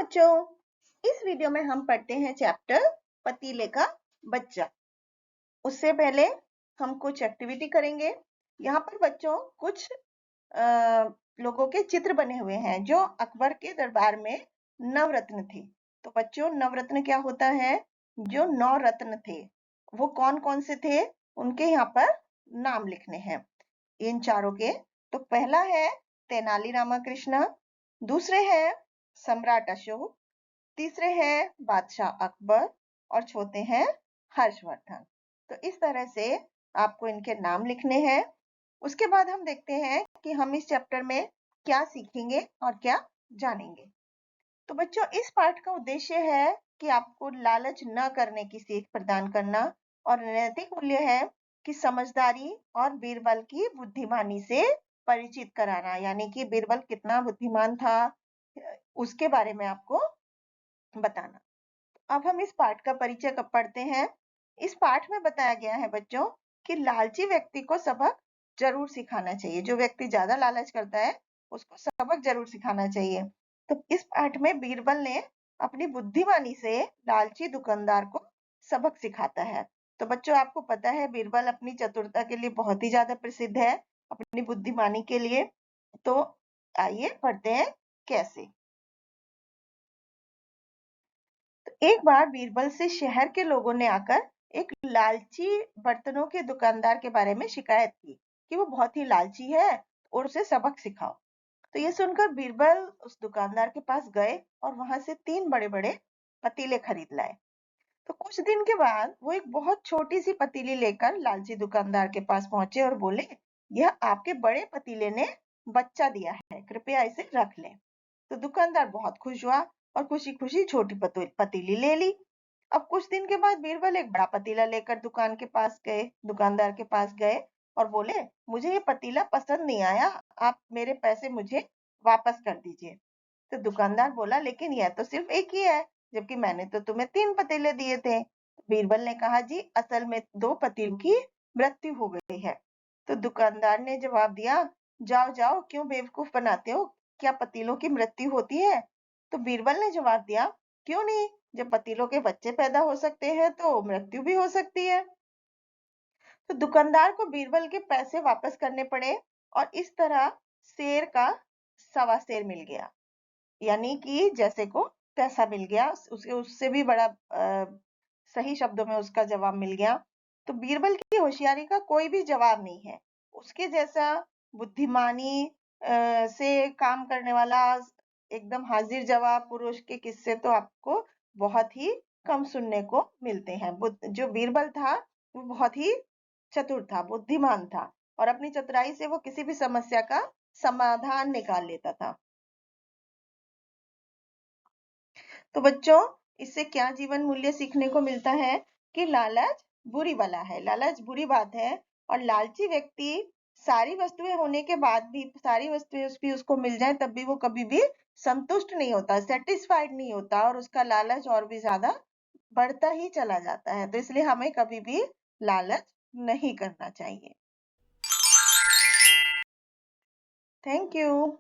बच्चों, इस वीडियो में हम पढ़ते हैं चैप्टर पतीले का बच्चा। उससे पहले हम कुछ एक्टिविटी करेंगे। यहाँ पर बच्चों कुछ लोगों के चित्र बने हुए हैं जो अकबर के दरबार में नवरत्न थे। तो बच्चों, नवरत्न क्या होता है? जो 9 रत्न थे वो कौन कौन से थे, उनके यहाँ पर नाम लिखने हैं इन चारों के। तो पहला है तेनाली रामाकृष्ण, दूसरे हैं सम्राट अशोक, तीसरे हैं बादशाह अकबर और चौथे हैं हर्षवर्धन। तो इस तरह से आपको इनके नाम लिखने हैं। उसके बाद हम देखते हैं कि हम इस चैप्टर में क्या सीखेंगे और क्या जानेंगे। तो बच्चों, इस पाठ का उद्देश्य है कि आपको लालच न करने की सीख प्रदान करना और नैतिक मूल्य है कि समझदारी और बीरबल की बुद्धिमानी से परिचित कराना, यानी कि बीरबल कितना बुद्धिमान था उसके बारे में आपको बताना। अब हम इस पाठ का परिचय कब पढ़ते हैं। इस पाठ में बताया गया है बच्चों कि लालची व्यक्ति को सबक जरूर सिखाना चाहिए। जो व्यक्ति ज्यादा लालच करता है उसको सबक जरूर सिखाना चाहिए। तो इस पाठ में बीरबल ने अपनी बुद्धिमानी से लालची दुकानदार को सबक सिखाता है। तो बच्चों, आपको पता है बीरबल अपनी चतुरता के लिए बहुत ही ज्यादा प्रसिद्ध है, अपनी बुद्धिमानी के लिए। तो आइए पढ़ते हैं कैसे। एक बार बीरबल से शहर के लोगों ने आकर एक लालची बर्तनों के दुकानदार के बारे में शिकायत की कि वो बहुत ही लालची है और उसे सबक सिखाओ। तो ये सुनकर बीरबल उस दुकानदार के पास गए और वहां से 3 बड़े-बड़े पतीले खरीद लाए। तो कुछ दिन के बाद वो एक बहुत छोटी सी पतीली लेकर लालची दुकानदार के पास पहुंचे और बोले, यह आपके बड़े पतीले ने बच्चा दिया है, कृपया इसे रख लें। तो दुकानदार बहुत खुश हुआ और खुशी खुशी छोटी पतीली ले ली। अब कुछ दिन के बाद बीरबल एक बड़ा पतीला लेकर दुकानदार के पास गए और बोले, मुझे ये पतीला पसंद नहीं आया, आप मेरे पैसे मुझे वापस कर दीजिए। तो दुकानदार बोला, लेकिन यह तो सिर्फ एक ही है, जबकि मैंने तो तुम्हें 3 पतीले दिए थे। बीरबल ने कहा, जी असल में 2 पतीलों की मृत्यु हो गई है। तो दुकानदार ने जवाब दिया, जाओ जाओ, क्यों बेवकूफ बनाते हो, क्या पतीलों की मृत्यु होती है? तो बीरबल ने जवाब दिया, क्यों नहीं, जब पतीलों के बच्चे पैदा हो सकते हैं तो मृत्यु भी हो सकती है। तो दुकानदार को बीरबल के पैसे वापस करने पड़े और इस तरह शेर का सवा शेर मिल गया, यानी कि जैसे को तैसा मिल गया। उसके उससे भी बड़ा सही शब्दों में उसका जवाब मिल गया। तो बीरबल की होशियारी का कोई भी जवाब नहीं है। उसके जैसा बुद्धिमानी से काम करने वाला एकदम हाजिर जवाब पुरुष के किस्से तो आपको बहुत ही कम सुनने को मिलते हैं। जो बीरबल था वो बहुत ही चतुर था, बुद्धिमान था और अपनी चतुराई से वो किसी भी समस्या का समाधान निकाल लेता था। तो बच्चों, इससे क्या जीवन मूल्य सीखने को मिलता है कि लालच बुरी बला है, लालच बुरी बात है। और लालची व्यक्ति सारी वस्तुएं होने के बाद भी, सारी वस्तुएं भी उसको मिल जाए तब भी वो कभी भी संतुष्ट नहीं होता, सेटिस्फाइड नहीं होता और उसका लालच और भी ज्यादा बढ़ता ही चला जाता है। तो इसलिए हमें कभी भी लालच नहीं करना चाहिए। Thank you.